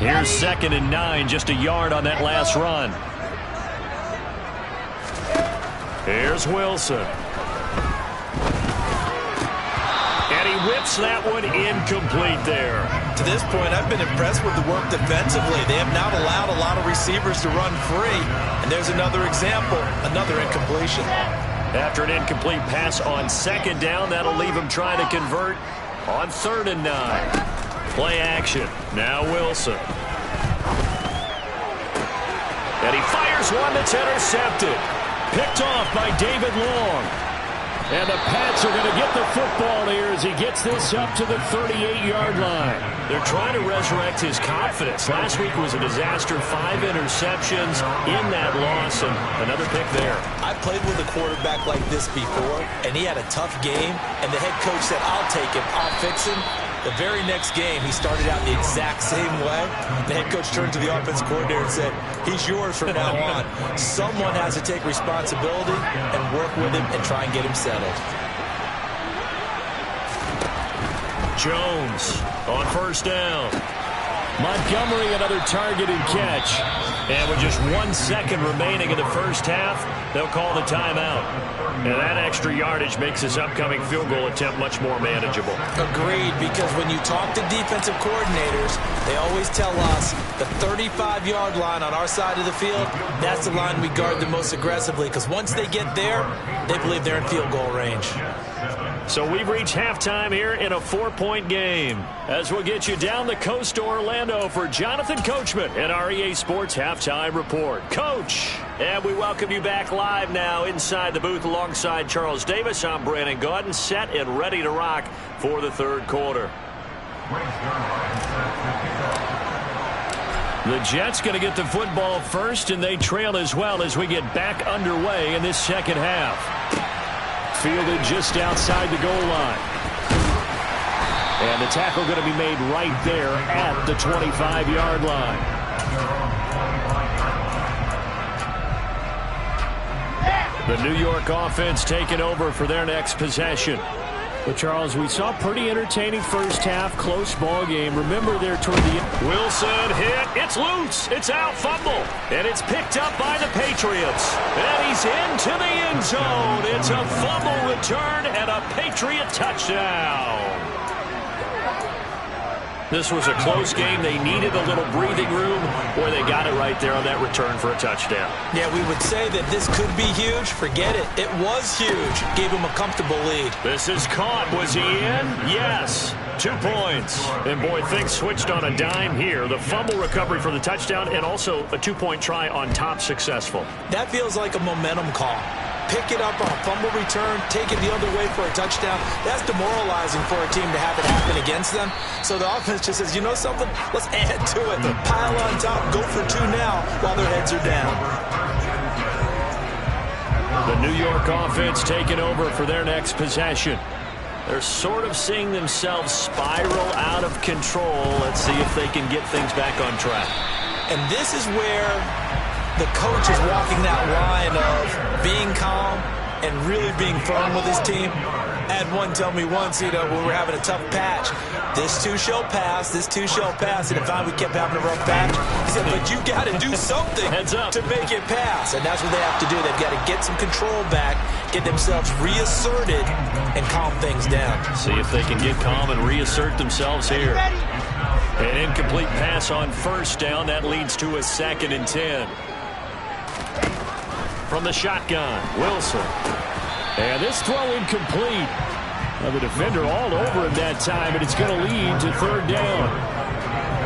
Here's 2nd and 9, just a yard on that last run. Here's Wilson. And he whips that one incomplete there. To this point, I've been impressed with the work defensively. They have not allowed a lot of receivers to run free. And there's another example, another incompletion. After an incomplete pass on 2nd down, that'll leave him trying to convert on 3rd and 9. Play action. Now Wilson. And he fires one that's intercepted. Picked off by David Long. And the Pats are going to get the football here as he gets this up to the 38-yard line. They're trying to resurrect his confidence. Last week was a disaster. 5 interceptions in that loss, and another pick there. I played with a quarterback like this before, and he had a tough game, and the head coach said, I'll take him, I'll fix him. The very next game, he started out the exact same way. The head coach turned to the offensive coordinator and said, he's yours from now on. Someone has to take responsibility and work with him and try and get him settled. Jones on 1st down. Montgomery, another target and catch. And with just 1 second remaining in the first half, they'll call the timeout. And that extra yardage makes this upcoming field goal attempt much more manageable. Agreed, because when you talk to defensive coordinators, they always tell us the 35-yard line on our side of the field, that's the line we guard the most aggressively, because once they get there, they believe they're in field goal range. So we've reached halftime here in a 4-point game. As we'll get you down the coast to Orlando for Jonathan Coachman and our EA Sports Halftime Report. Coach, and we welcome you back live now inside the booth alongside Charles Davis. I'm Brandon Gaudin, set and ready to rock for the 3rd quarter. The Jets going to get the football first, and they trail as well as we get back underway in this 2nd half. Fielded just outside the goal line. And the tackle going to be made right there at the 25-yard line. The New York offense taking over for their next possession. But, Charles, we saw pretty entertaining first half, close ball game. Remember there toward the end. Wilson hit. It's loose. It's out. Fumble. And it's picked up by the Patriots. And he's into the end zone. It's a fumble return and a Patriot touchdown. This was a close game. They needed a little breathing room, or they got it right there on that return for a touchdown. Yeah, we would say that this could be huge. Forget it. It was huge. Gave him a comfortable lead. This is caught. Was he in? Yes. 2 points. And, boy, things switched on a dime here. The fumble recovery for the touchdown and also a 2-point try on top successful. That feels like a momentum call. Pick it up on a fumble return, take it the other way for a touchdown. That's demoralizing for a team to have it happen against them. So the offense just says, you know something? Let's add to it. Pile on top, go for 2 now while their heads are down. The New York offense taking over for their next possession. They're sort of seeing themselves spiral out of control. Let's see if they can get things back on track. And this is where the coach is walking that line of being calm and really being firm with his team. I had one tell me once, when we're having a tough patch, this too shall pass, this too shall pass. And if we kept having a rough patch, he said, but you got to do something to make it pass. And that's what they have to do. They've got to get some control back, get themselves reasserted, and calm things down. See if they can get calm and reassert themselves here. An incomplete pass on 1st down. That leads to a 2nd and 10. From the shotgun, Wilson. And this throw incomplete. The defender all over him that time, and it's going to lead to 3rd down.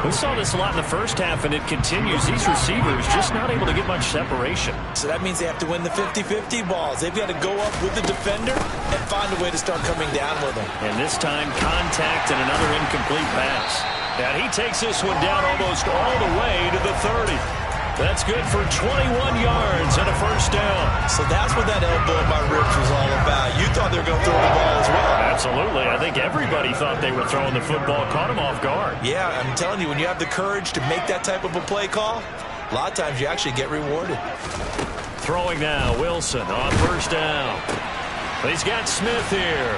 We saw this a lot in the first half, and it continues. These receivers just not able to get much separation. So that means they have to win the 50-50 balls. They've got to go up with the defender and find a way to start coming down with them. And this time, contact and another incomplete pass. And he takes this one down almost all the way to the 30. That's good for 21 yards and a 1st down. So that's what that elbow in my ribs was all about. You thought they were going to throw the ball as well. Absolutely. I think everybody thought they were throwing the football, caught him off guard. Yeah, I'm telling you, when you have the courage to make that type of a play call, a lot of times you actually get rewarded. Throwing now, Wilson on 1st down. He's got Smith here.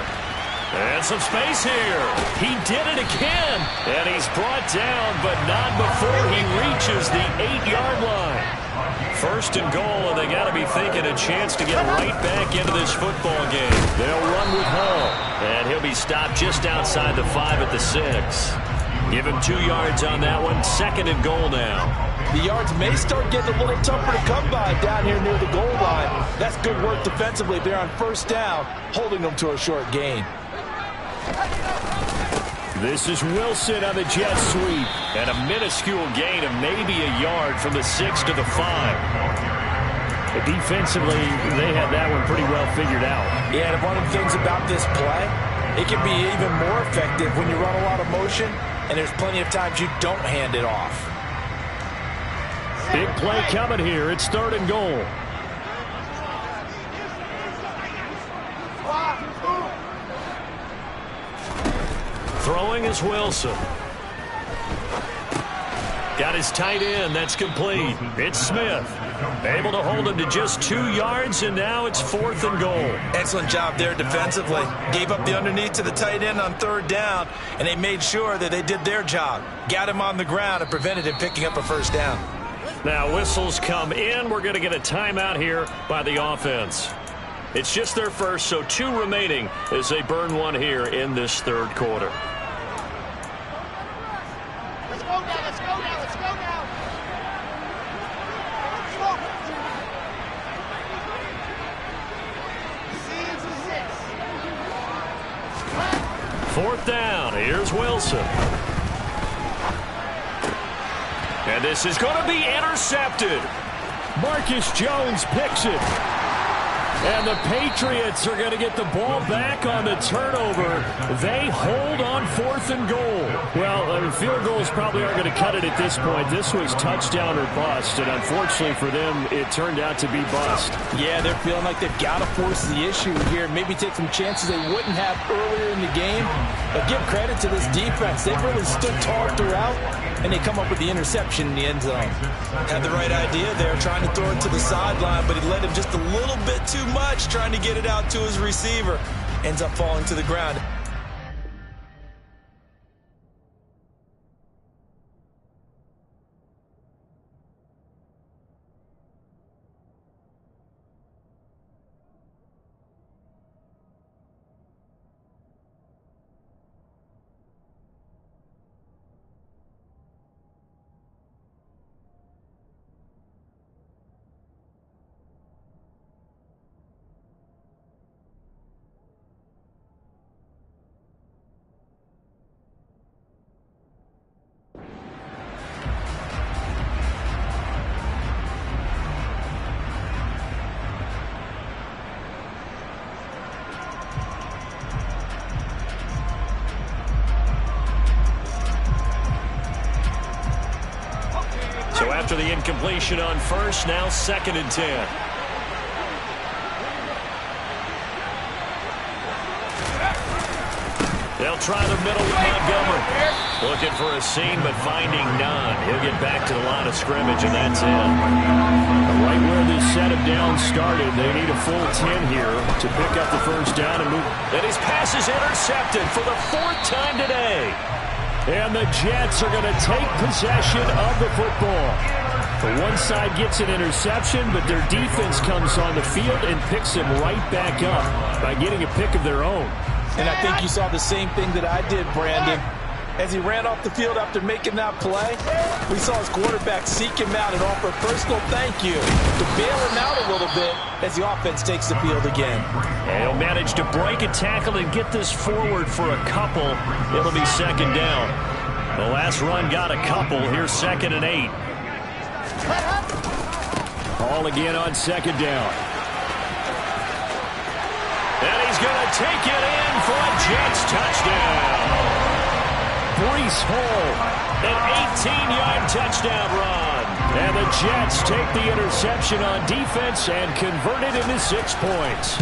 And some space here. He did it again. And he's brought down, but not before he reaches the 8-yard line. First and goal, and they got to be thinking a chance to get right back into this football game. They'll run with Hall. And he'll be stopped just outside the 5 at the 6. Give him 2 yards on that one. Second and goal now. The yards may start getting a little tougher to come by down here near the goal line. That's good work defensively there on first down, holding them to a short gain. This is Wilson on the jet sweep. And a minuscule gain of maybe a yard from the 6 to the 5. But defensively, they had that one pretty well figured out. Yeah, and one of the things about this play, it can be even more effective when you run a lot of motion, and there's plenty of times you don't hand it off. Big play coming here. It's third and goal. Throwing is Wilson. Got his tight end. That's complete. It's Smith. Able to hold him to just 2 yards, and now it's fourth and goal. Excellent job there defensively. Gave up the underneath to the tight end on third down, and they made sure that they did their job. Got him on the ground and prevented him picking up a first down. Now whistles come in. We're going to get a timeout here by the offense. It's just their first, so 2 remaining as they burn one here in this third quarter. Let's go now, let's go now, let's go now. Fourth down. Here's Wilson. And this is going to be intercepted. Marcus Jones picks it. And the Patriots are going to get the ball back on the turnover. They hold on fourth and goal. Well, field goals probably aren't going to cut it at this point. This was touchdown or bust, and unfortunately for them, it turned out to be bust. Yeah, they're feeling like they've got to force the issue here, maybe take some chances they wouldn't have earlier in the game. But give credit to this defense. They've really stood tall throughout, and they come up with the interception in the end zone. Had the right idea there, trying to throw it to the sideline, but he led him just a little bit too much, trying to get it out to his receiver. Ends up falling to the ground. So after the incompletion on first, now second and 10. They'll try the middle with Montgomery. Looking for a seam, but finding none. He'll get back to the line of scrimmage, and that's it. Right where this set of downs started, they need a full 10 here to pick up the first down and move. And his pass is intercepted for the 4th time today. And the Jets are going to take possession of the football. The one side gets an interception, but their defense comes on the field and picks him right back up by getting a pick of their own. And I think you saw the same thing that I did, Brandon. As he ran off the field after making that play, we saw his quarterback seek him out and offer a personal thank you to bail him out a little bit as the offense takes the field again. And he'll manage to break a tackle and get this forward for a couple. It'll be second down. The last run got a couple. Here's second and 8. Ball again on second down. And he's going to take it in for a Jets touchdown. Breece Hall, an 18-yard touchdown run. And the Jets take the interception on defense and convert it into 6 points.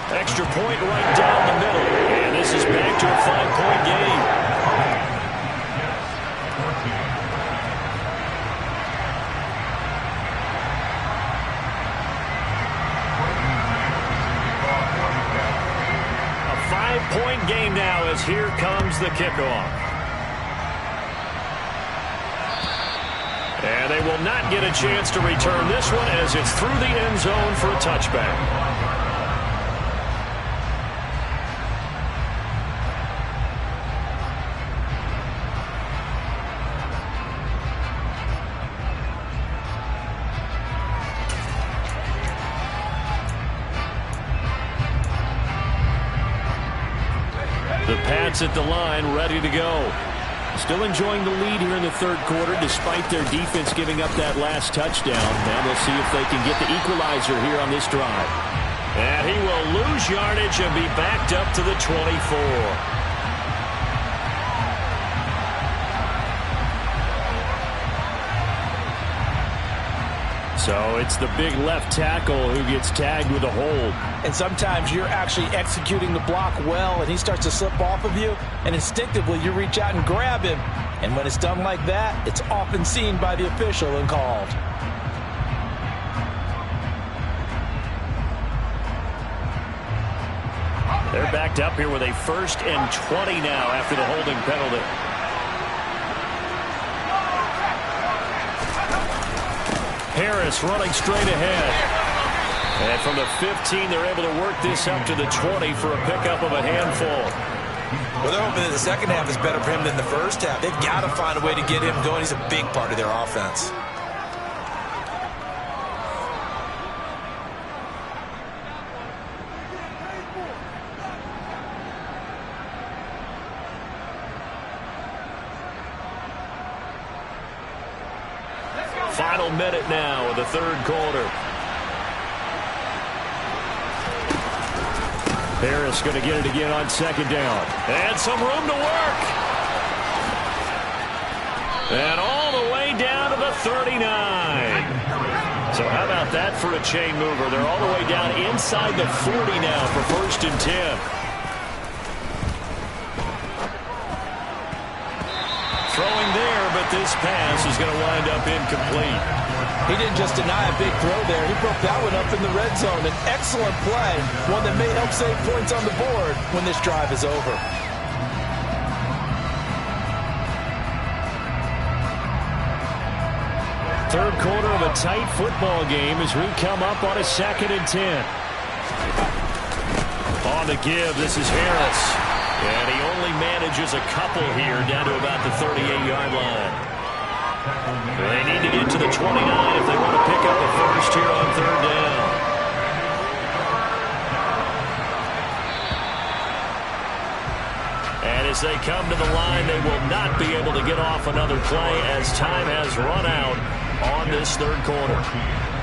Extra point right down the middle. And this is back to a 5-point game. now as here comes the kickoff. And they will not get a chance to return this one as it's through the end zone for a touchback. The Pats at the line, ready to go. Still enjoying the lead here in the third quarter, despite their defense giving up that last touchdown. And we'll see if they can get the equalizer here on this drive. And he will lose yardage and be backed up to the 24. So it's the big left tackle who gets tagged with a hold. And sometimes you're actually executing the block well, and he starts to slip off of you, and instinctively you reach out and grab him. And when it's done like that, it's often seen by the official and called. They're backed up here with a 1st and 20 now after the holding penalty. Harris running straight ahead. And from the 15, they're able to work this up to the 20 for a pickup of a handful. Well, they're hoping that the second half is better for him than the first half. They've got to find a way to get him going. He's a big part of their offense. Final minute now of the third quarter. Harris going to get it again on second down. And some room to work. And all the way down to the 39. So how about that for a chain mover? They're all the way down inside the 40 now for 1st and 10. Throwing there, but this pass is going to wind up incomplete. He didn't just deny a big throw there. He broke that one up in the red zone. An excellent play, one that may help save points on the board when this drive is over. Third quarter of a tight football game as we come up on a 2nd and 10. On the give, this is Harris. And he only manages a couple here down to about the 38-yard line. They need to get to the 29 if they want to pick up a first here on 3rd down. And as they come to the line, they will not be able to get off another play as time has run out on this third quarter.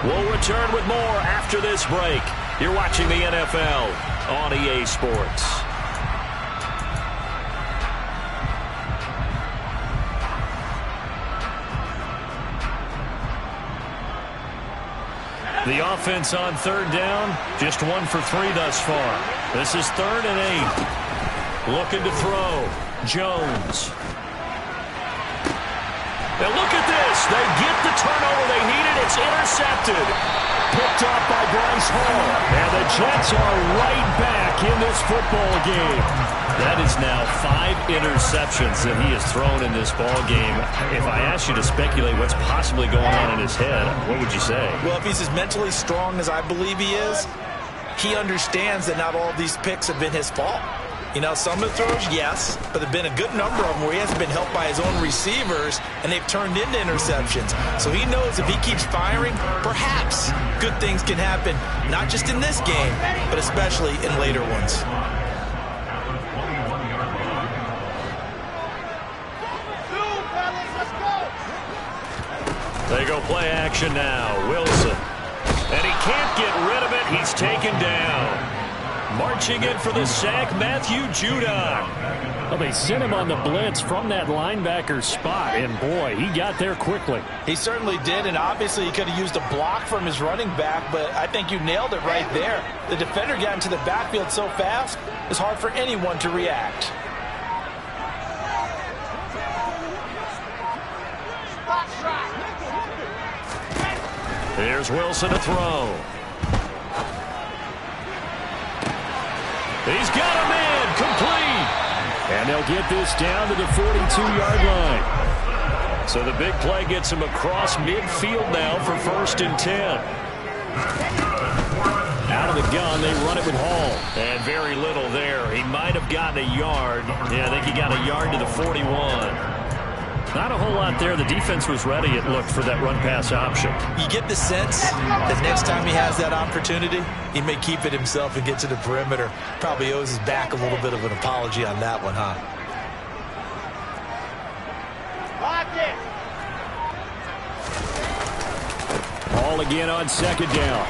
We'll return with more after this break. You're watching the NFL on EA Sports. The offense on 3rd down, just 1 for 3 thus far. This is 3rd and 8. Looking to throw. Jones. Now look at this. They get the turnover they needed. It's intercepted. Picked off by Bryce Hall. And the Jets are right back in this football game. That is now 5 interceptions that he has thrown in this ball game. If I asked you to speculate what's possibly going on in his head, what would you say? Well, if he's as mentally strong as I believe he is, he understands that not all of these picks have been his fault. You know, some of the throws, yes, but there have been a good number of them where he hasn't been helped by his own receivers, and they've turned into interceptions. So he knows if he keeps firing, perhaps good things can happen, not just in this game, but especially in later ones. They go play action now. Wilson. And he can't get rid of it. He's taken down. Marching in for the sack, Matthew Judon. Well, they sent him on the blitz from that linebacker spot, and boy, he got there quickly. He certainly did, and obviously he could have used a block from his running back, but I think you nailed it right there. The defender got into the backfield so fast, it's hard for anyone to react. Here's Wilson to throw. He's got a man, complete. And they'll get this down to the 42-yard line. So the big play gets him across midfield now for 1st and 10. Out of the gun, they run it with Hall. And very little there. He might have gotten a yard. Yeah, I think he got a yard to the 41. Not a whole lot there. The defense was ready, it looked, for that run-pass option. You get the sense that next time he has that opportunity, he may keep it himself and get to the perimeter. Probably owes his back a little bit of an apology on that one, huh? Hall again on 2nd down.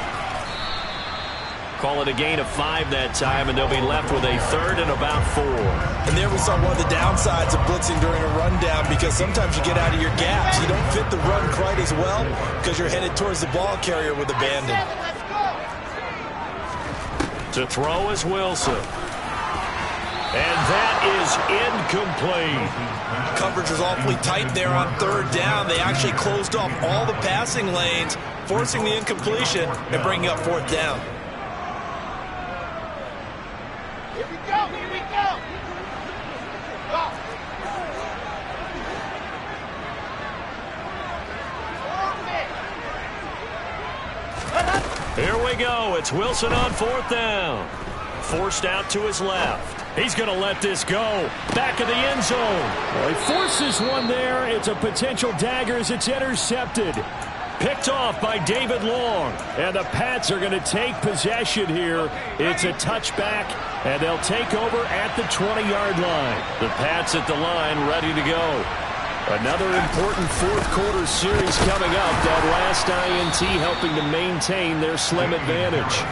Call it a gain of 5 that time, and they'll be left with a 3rd and about 4. And there we saw one of the downsides of blitzing during a rundown, because sometimes you get out of your gaps. You don't fit the run quite as well because you're headed towards the ball carrier with abandon. To throw is Wilson. And that is incomplete. Coverage was awfully tight there on 3rd down. They actually closed off all the passing lanes, forcing the incompletion and bringing up 4th down. Here we go, here we go. Go. Here we go. It's Wilson on 4th down. Forced out to his left. He's going to let this go. Back of the end zone. Well, he forces one there. It's a potential dagger as it's intercepted. Picked off by David Long. And the Pats are going to take possession here. It's a touchback, and they'll take over at the 20-yard line. The Pats at the line ready to go. Another important 4th quarter series coming up. That last INT helping to maintain their slim advantage.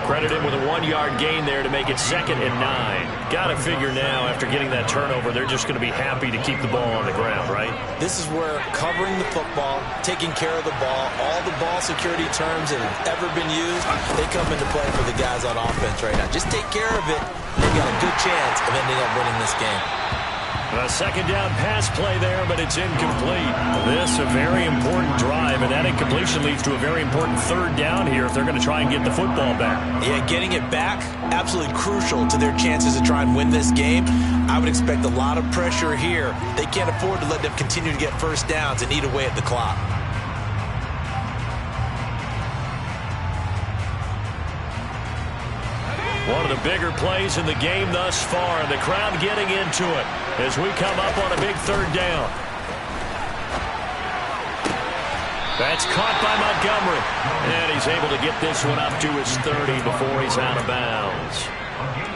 Credit him with a 1-yard gain there to make it 2nd and 9. Got to figure now, after getting that turnover, they're just going to be happy to keep the ball on the ground, right? This is where covering the football, taking care of the ball, all the ball security terms that have ever been used, they come into play for the guys on offense right now. Just take care of it, they've got a good chance of ending up winning this game. A 2nd down pass play there, but it's incomplete. This a very important drive, and that incompletion leads to a very important 3rd down here if they're going to try and get the football back. Yeah, getting it back, absolutely crucial to their chances to try and win this game. I would expect a lot of pressure here. They can't afford to let them continue to get 1st downs and eat away at the clock. One of the bigger plays in the game thus far, and the crowd getting into it as we come up on a big 3rd down. That's caught by Montgomery, and he's able to get this one up to his 30 before he's out of bounds.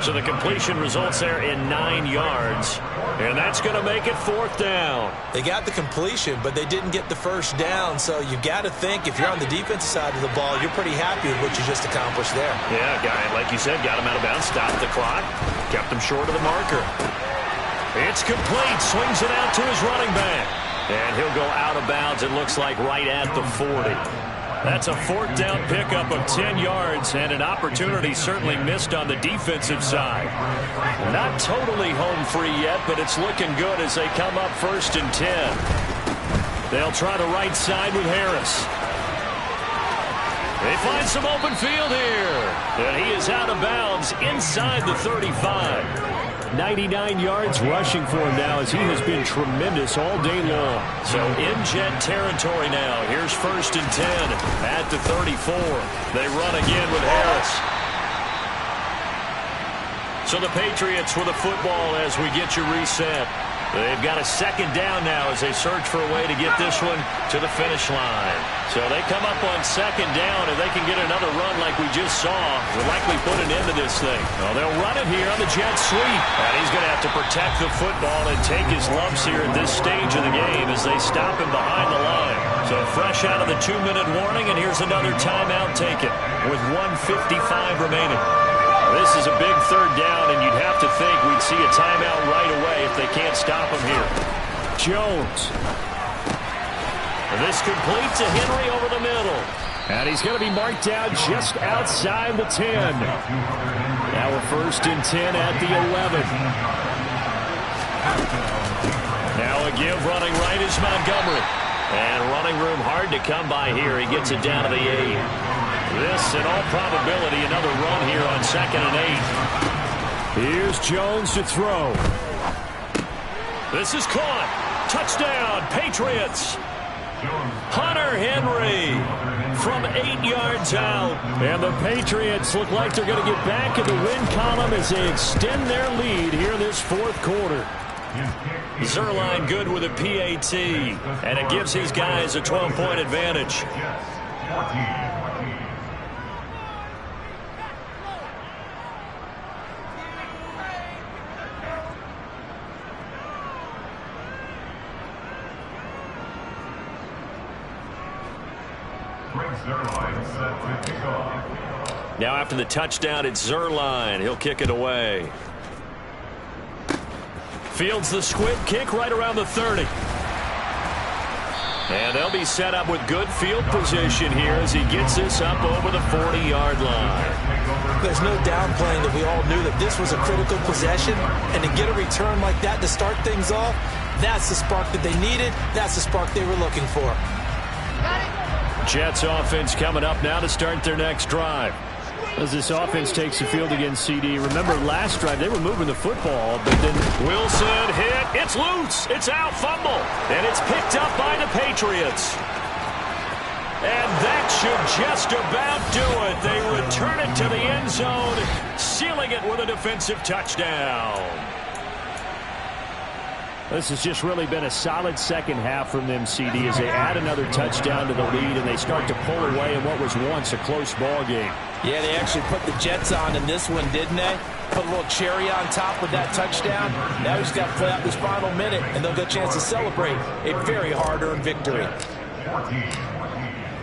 So the completion results there in 9 yards, and that's going to make it 4th down. They got the completion, but they didn't get the 1st down, so you got to think if you're on the defensive side of the ball, you're pretty happy with what you just accomplished there. Yeah, guy, like you said, got him out of bounds, stopped the clock, kept him short of the marker. It's complete, swings it out to his running back, and he'll go out of bounds, it looks like, right at the 40. That's a 4th down pickup of 10 yards, and an opportunity certainly missed on the defensive side. Not totally home free yet, but it's looking good as they come up 1st and 10. They'll try the right side with Harris. They find some open field here, and he is out of bounds inside the 35. 99 yards rushing for him now as he has been tremendous all day long. So in Jet territory now. Here's 1st and 10 at the 34. They run again with Harris. So the Patriots with the football as we get you reset. They've got a 2nd down now as they search for a way to get this one to the finish line. So they come up on 2nd down, and they can get another run like we just saw. Will likely put an end to this thing. Well, they'll run it here on the jet sweep. And he's going to have to protect the football and take his lumps here at this stage of the game as they stop him behind the line. So fresh out of the 2-minute warning, and here's another timeout taken with 1:55 remaining. This is a big 3rd down, and you'd have to think we'd see a timeout right away if they can't stop him here. Jones. This complete to Henry over the middle. And he's going to be marked down just outside the 10. Now we're 1st and 10 at the 11. Now a give running right is Montgomery. And running room hard to come by here. He gets it down to the 8. This, in all probability, another run here on 2nd and 8. Here's Jones to throw. This is caught. Touchdown, Patriots. Hunter Henry from 8 yards out. And the Patriots look like they're going to get back in the win column as they extend their lead here in this fourth quarter. Zerline good with a PAT, and it gives his guys a 12-point advantage. Now after the touchdown, it's Zerline. He'll kick it away. Fields the squib kick right around the 30. And they'll be set up with good field position here as he gets this up over the 40-yard line. There's no downplaying that we all knew that this was a critical possession, and to get a return like that to start things off, that's the spark that they needed. That's the spark they were looking for. Jets offense coming up now to start their next drive. As this offense takes the field against CD, remember last drive they were moving the football, but then Wilson hit. It's loose. It's out. Fumble. And it's picked up by the Patriots. And that should just about do it. They return it to the end zone, sealing it with a defensive touchdown. This has just really been a solid second half from them, CD, as they add another touchdown to the lead and they start to pull away in what was once a close ball game. Yeah, they actually put the Jets on in this one, didn't they? Put a little cherry on top with that touchdown. Now he's got to play out this final minute, and they'll get a chance to celebrate a very hard-earned victory.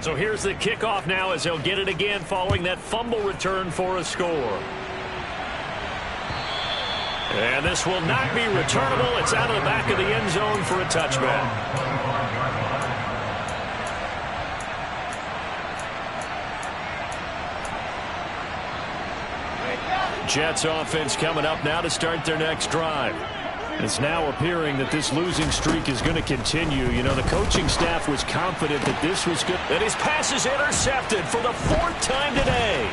So here's the kickoff now as they'll get it again following that fumble return for a score. And this will not be returnable. It's out of the back of the end zone for a touchback. Jets offense coming up now to start their next drive. It's now appearing that this losing streak is going to continue. You know, the coaching staff was confident that this was good. And his pass is intercepted for the 4th time today.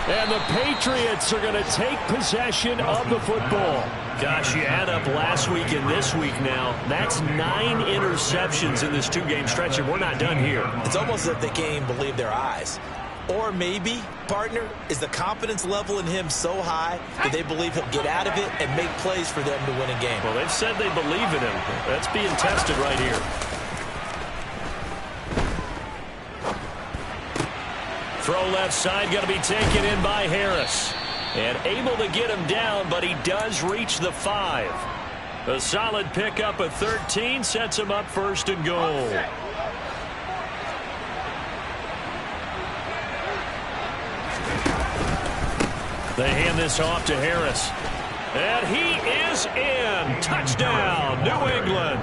And the Patriots are going to take possession of the football. Gosh, you add up last week and this week now. That's 9 interceptions in this 2-game stretch, and we're not done here. It's almost as if they can't even believe their eyes. Or maybe, partner, is the confidence level in him so high that they believe he'll get out of it and make plays for them to win a game. Well, they've said they believe in him. That's being tested right here. Throw left side, going to be taken in by Harris. And able to get him down, but he does reach the 5. A solid pickup of 13 sets him up 1st and goal. They hand this off to Harris. And he is in. Touchdown, New England.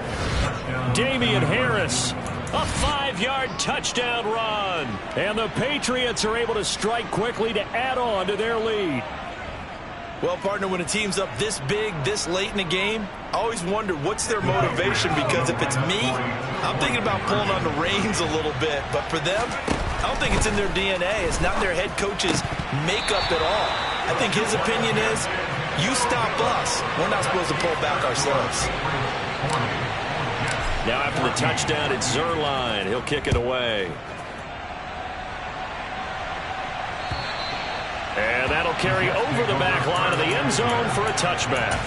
Damian Harris, a 5-yard touchdown run. And the Patriots are able to strike quickly to add on to their lead. Well, partner, when a team's up this big, this late in the game, I always wonder what's their motivation, because if it's me, I'm thinking about pulling on the reins a little bit. But for them, I don't think it's in their DNA. It's not their head coach's makeup at all. I think his opinion is, you stop us. We're not supposed to pull back ourselves. Now after the touchdown, it's Zerline. He'll kick it away. And that'll carry over the back line of the end zone for a touchback.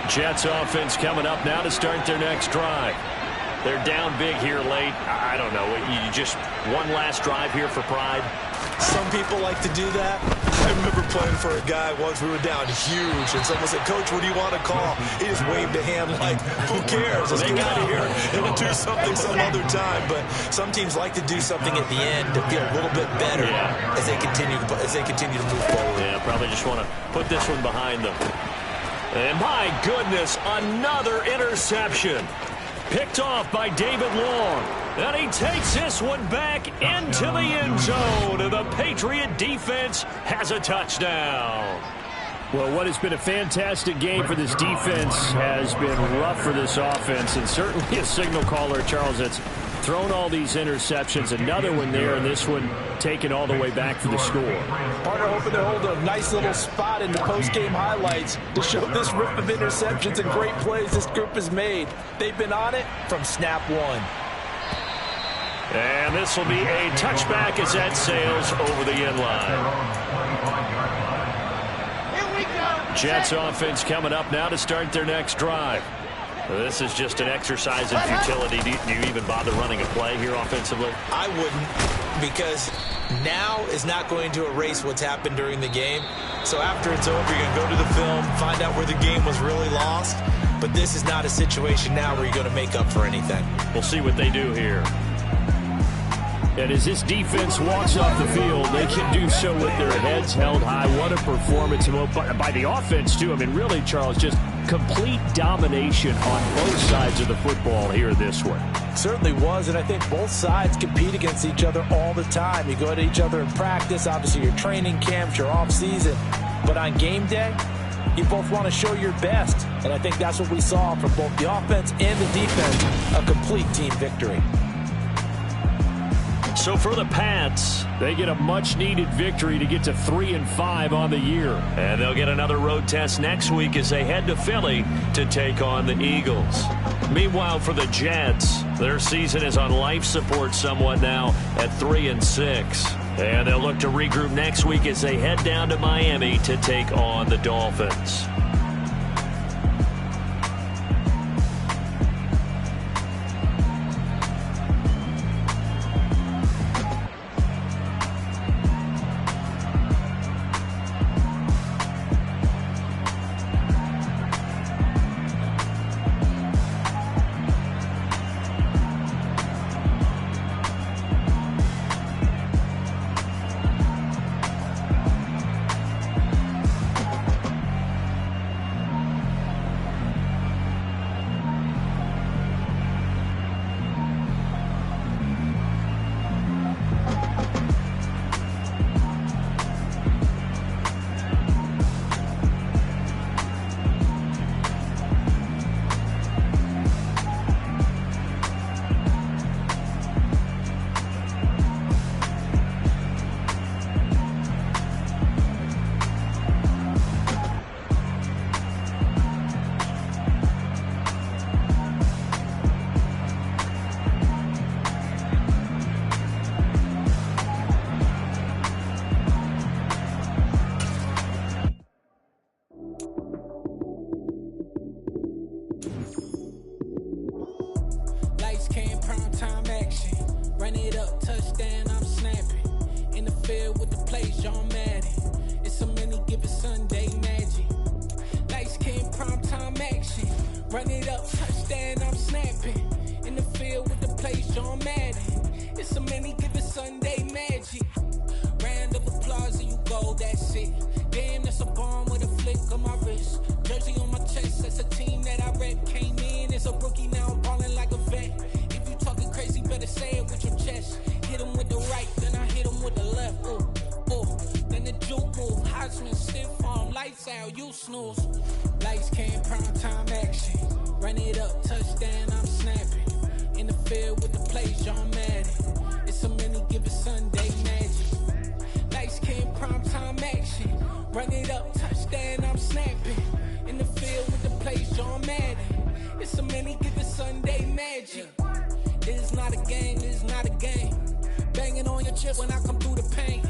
Jets offense coming up now to start their next drive. They're down big here late. I don't know. You just one last drive here for pride. Some people like to do that. I remember playing for a guy once. We were down huge, and someone said, "Coach, what do you want to call?" He just waved a hand like, "Who cares? Let's get out of here and we'll do something some other time." But some teams like to do something at the end to feel a little bit better as they continue to move forward. Yeah, probably just want to put this one behind them. And my goodness, another interception. Picked off by David Long. And he takes this one back into the end zone. And the Patriot defense has a touchdown. Well, what has been a fantastic game for this defense has been rough for this offense, and certainly a signal caller, Charles, that's thrown all these interceptions. Another one there, and this one taken all the way back for the score. Partner hoping to hold a nice little spot in the post-game highlights to show this rip of interceptions and great plays this group has made. They've been on it from snap one. And this will be a touchback as that sails over the end line. Jets offense coming up now to start their next drive. This is just an exercise in futility. Do you even bother running a play here offensively? I wouldn't, because now is not going to erase what's happened during the game. So after it's over, you're going to go to the film, find out where the game was really lost. But this is not a situation now where you're going to make up for anything. We'll see what they do here. And as this defense walks off the field, they can do so with their heads held high. What a performance by the offense, too. I mean, really, Charles, just complete domination on both sides of the football here this one. Certainly was, and I think both sides compete against each other all the time. You go to each other in practice, obviously your training camps, your off-season. But on game day, you both want to show your best. And I think that's what we saw from both the offense and the defense, a complete team victory. So for the Pats, they get a much-needed victory to get to 3-5 on the year. And they'll get another road test next week as they head to Philly to take on the Eagles. Meanwhile, for the Jets, their season is on life support somewhat now at 3-6. And they'll look to regroup next week as they head down to Miami to take on the Dolphins. Run it up, touchdown, I'm snapping. In the field with the plays, John Madden. It's a many given Sunday magic. Round of applause and you go, that's it. Damn, that's a bomb with a flick on my wrist. Jersey on my chest, that's a team that I rep. Came in as a rookie, now I'm balling like a vet. If you talking crazy, better say it with your chest. Hit him with the right, then I hit him with the left. Ooh, ooh. Then the juke move, Heisman, stiff arm, lights out, you snooze. Lights came, prime time action. Run it up, touchdown, I'm snapping. In the field with the plays, John Madden. It's a many given Sunday magic. Lights came, prime time action. Run it up, touchdown, I'm snapping. In the field with the plays, John Madden. It's a many given Sunday magic. It is not a game, it is not a game. Banging on your chest when I come through the pain.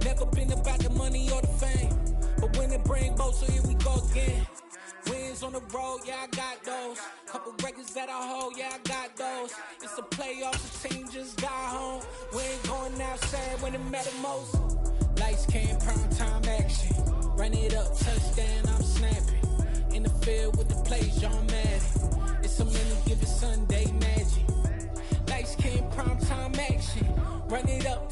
Never been about the money or the fame. But when it bring both, so here we go again. Wins on the road, yeah, I got those. Couple records that I hold, yeah, I got those. It's a playoff, the team just got home. We ain't going outside when it matter most. Lights came, prime time action. Run it up, touchdown, I'm snapping. In the field with the plays, John Madden. It's a many given Sunday magic. Lights came, prime time action. Run it up,